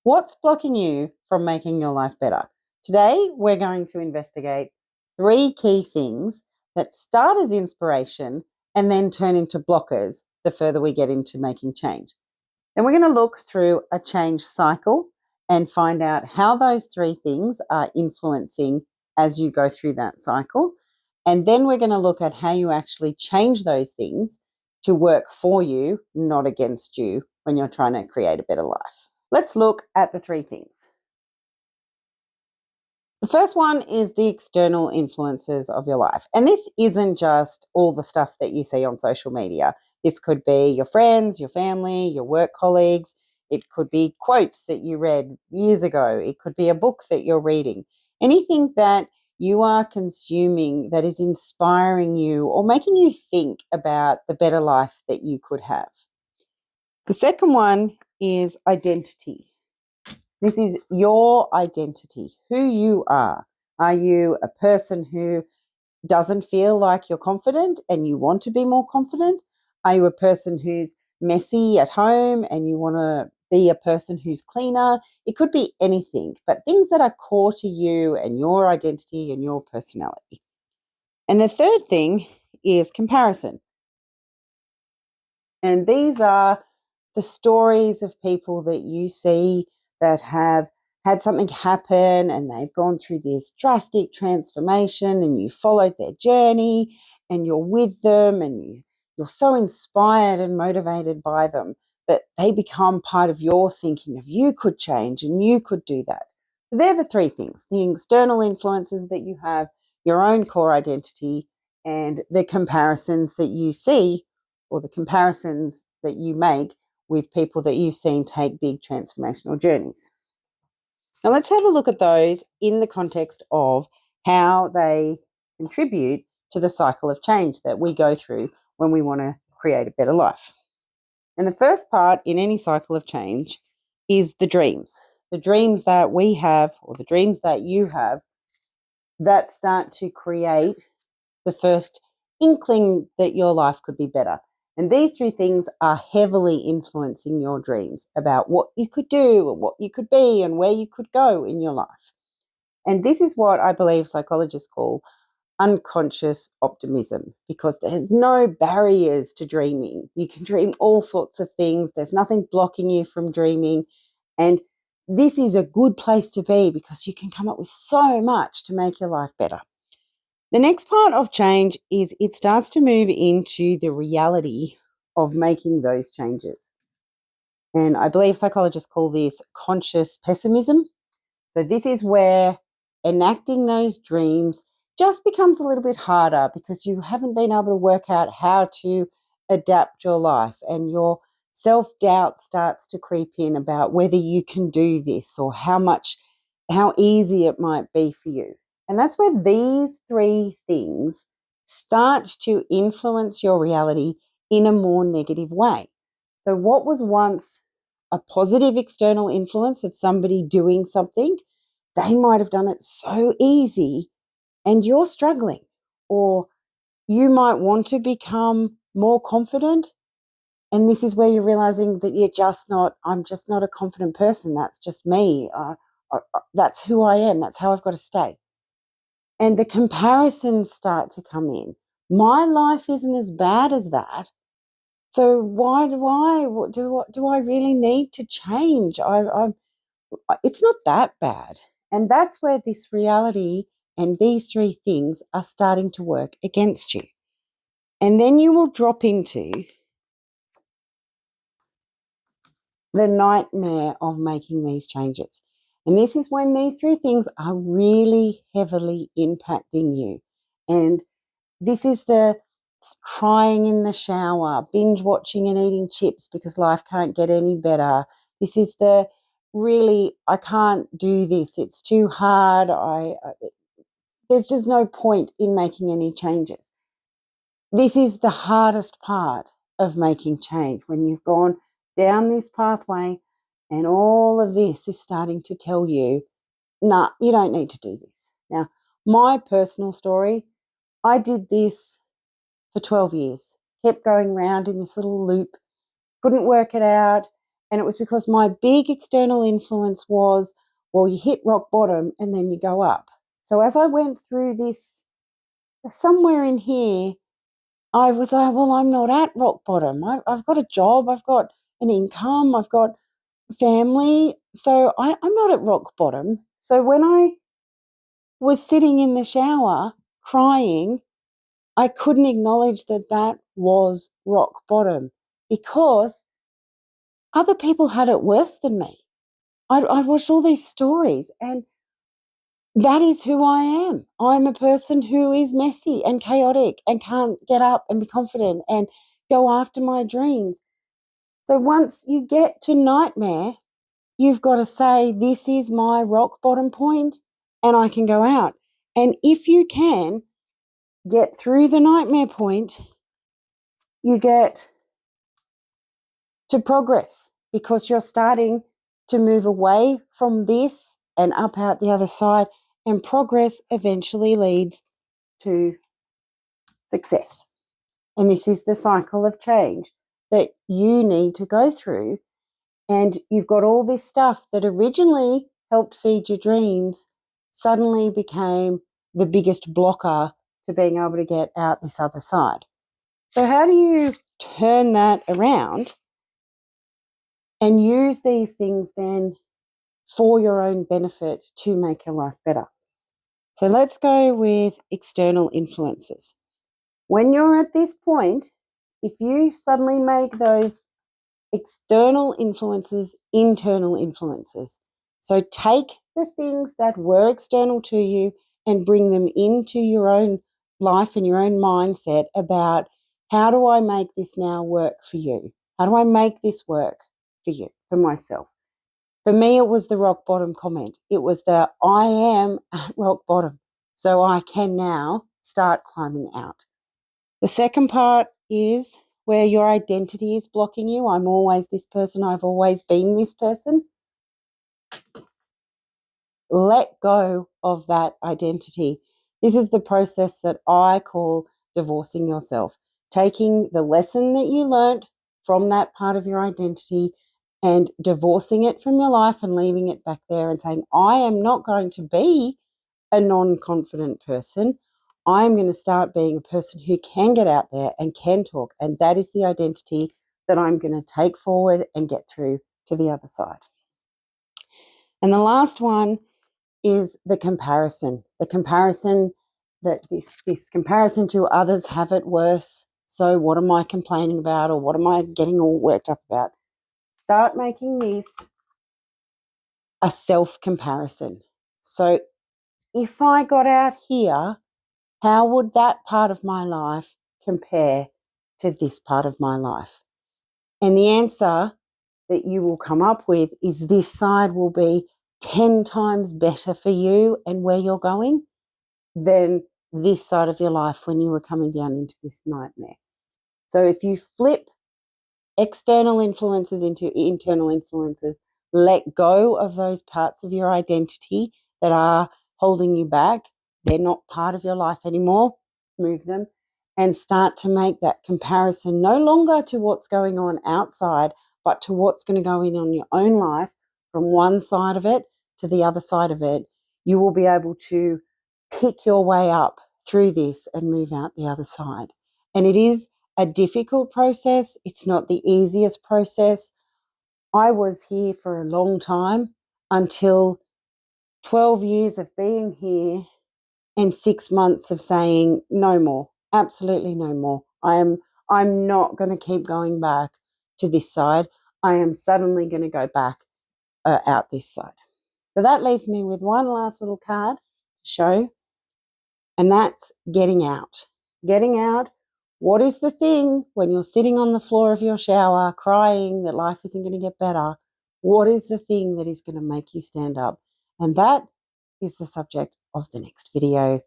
What's blocking you from making your life better? Today, we're going to investigate 3 key things that start as inspiration and then turn into blockers the further we get into making change. Then we're going to look through a change cycle and find out how those 3 things are influencing as you go through that cycle. And then we're going to look at how you actually change those things to work for you, not against you, when you're trying to create a better life. Let's look at the 3 things. The first one is the external influences of your life. And this isn't just all the stuff that you see on social media. This could be your friends, your family, your work colleagues. It could be quotes that you read years ago. It could be a book that you're reading. Anything that you are consuming that is inspiring you or making you think about the better life that you could have. The second one is identity. This is your identity, who you are. Are you a person who doesn't feel like you're confident and you want to be more confident? Are you a person who's messy at home and you want to be a person who's cleaner? It could be anything, but things that are core to you and your identity and your personality. And the third thing is comparison. And these are the stories of people that you see that have had something happen and they've gone through this drastic transformation, and you followed their journey and you're with them, and you're so inspired and motivated by them that they become part of your thinking of you could change and you could do that. So they're the 3 things: the external influences that you have, your own core identity, and the comparisons that you see, or the comparisons that you make with people that you've seen take big transformational journeys. Now, let's have a look at those in the context of how they contribute to the cycle of change that we go through when we want to create a better life. And the first part in any cycle of change is the dreams that we have, or the dreams that you have, that start to create the first inkling that your life could be better. And these 3 things are heavily influencing your dreams about what you could do and what you could be and where you could go in your life. And this is what I believe psychologists call unconscious optimism, because there's no barriers to dreaming. You can dream all sorts of things. There's nothing blocking you from dreaming. And this is a good place to be because you can come up with so much to make your life better. The next part of change is it starts to move into the reality of making those changes. And I believe psychologists call this conscious pessimism. So this is where enacting those dreams just becomes a little bit harder because you haven't been able to work out how to adapt your life, and your self-doubt starts to creep in about whether you can do this or how easy it might be for you. And that's where these 3 things start to influence your reality in a more negative way. So what was once a positive external influence of somebody doing something, they might have done it so easy and you're struggling. Or you might want to become more confident, and this is where you're realizing that I'm just not a confident person. That's just me. That's who I am. That's how I've got to stay. And the comparisons start to come in. My life isn't as bad as that. So why do I really need to change? It's not that bad. And that's where this reality and these 3 things are starting to work against you. And then you will drop into the nightmare of making these changes. And this is when these 3 things are really heavily impacting you. And this is the crying in the shower, binge watching and eating chips because life can't get any better. This is the really, I can't do this. It's too hard. There's just no point in making any changes. This is the hardest part of making change, when you've gone down this pathway and all of this is starting to tell you, nah, you don't need to do this. Now, my personal story, I did this for 12 years, kept going round in this little loop, couldn't work it out. And it was because my big external influence was, well, you hit rock bottom and then you go up. So as I went through this, somewhere in here, I was like, well, I'm not at rock bottom. I've got a job, I've got an income, I've got family. So I'm not at rock bottom. So when I was sitting in the shower crying, I couldn't acknowledge that that was rock bottom because other people had it worse than me. I watched all these stories, and that is who I am. I'm a person who is messy and chaotic and can't get up and be confident and go after my dreams. So once you get to nightmare, you've got to say, this is my rock bottom point and I can go out. And if you can get through the nightmare point, you get to progress because you're starting to move away from this and up out the other side, and progress eventually leads to success. And this is the cycle of change that you need to go through. And you've got all this stuff that originally helped feed your dreams suddenly became the biggest blocker to being able to get out this other side. So how do you turn that around and use these things then for your own benefit to make your life better? So let's go with external influences. When you're at this point, if you suddenly make those external influences internal influences, so take the things that were external to you and bring them into your own life and your own mindset about, how do I make this now work for you? How do I make this work for you, for myself? For me, it was the rock bottom comment. It was the, I am at rock bottom, so I can now start climbing out. The second part is where your identity is blocking you. I'm always this person. I've always been this person. Let go of that identity. This is the process that I call divorcing yourself. Taking the lesson that you learned from that part of your identity and divorcing it from your life and leaving it back there and saying, I am not going to be a non-confident person. I'm going to start being a person who can get out there and can talk. And that is the identity that I'm going to take forward and get through to the other side. And the last one is the comparison. The comparison that this comparison to others have it worse. So what am I complaining about, or what am I getting all worked up about? Start making this a self-comparison. So if I got out here, how would that part of my life compare to this part of my life? And the answer that you will come up with is this side will be 10 times better for you and where you're going than this side of your life when you were coming down into this nightmare. So if you flip external influences into internal influences, let go of those parts of your identity that are holding you back. They're not part of your life anymore. Move them and start to make that comparison no longer to what's going on outside, but to what's going to go in on your own life. From one side of it to the other side of it, you will be able to pick your way up through this and move out the other side. And it is a difficult process. It's not the easiest process. I was here for a long time, until 12 years of being here and 6 months of saying no more, absolutely no more. I'm not going to keep going back to this side. I am suddenly going to go back out this side. So that leaves me with one last little card to show, and that's getting out. Getting out. What is the thing when you're sitting on the floor of your shower crying that life isn't going to get better? What is the thing that is going to make you stand up? And that is the subject of the next video.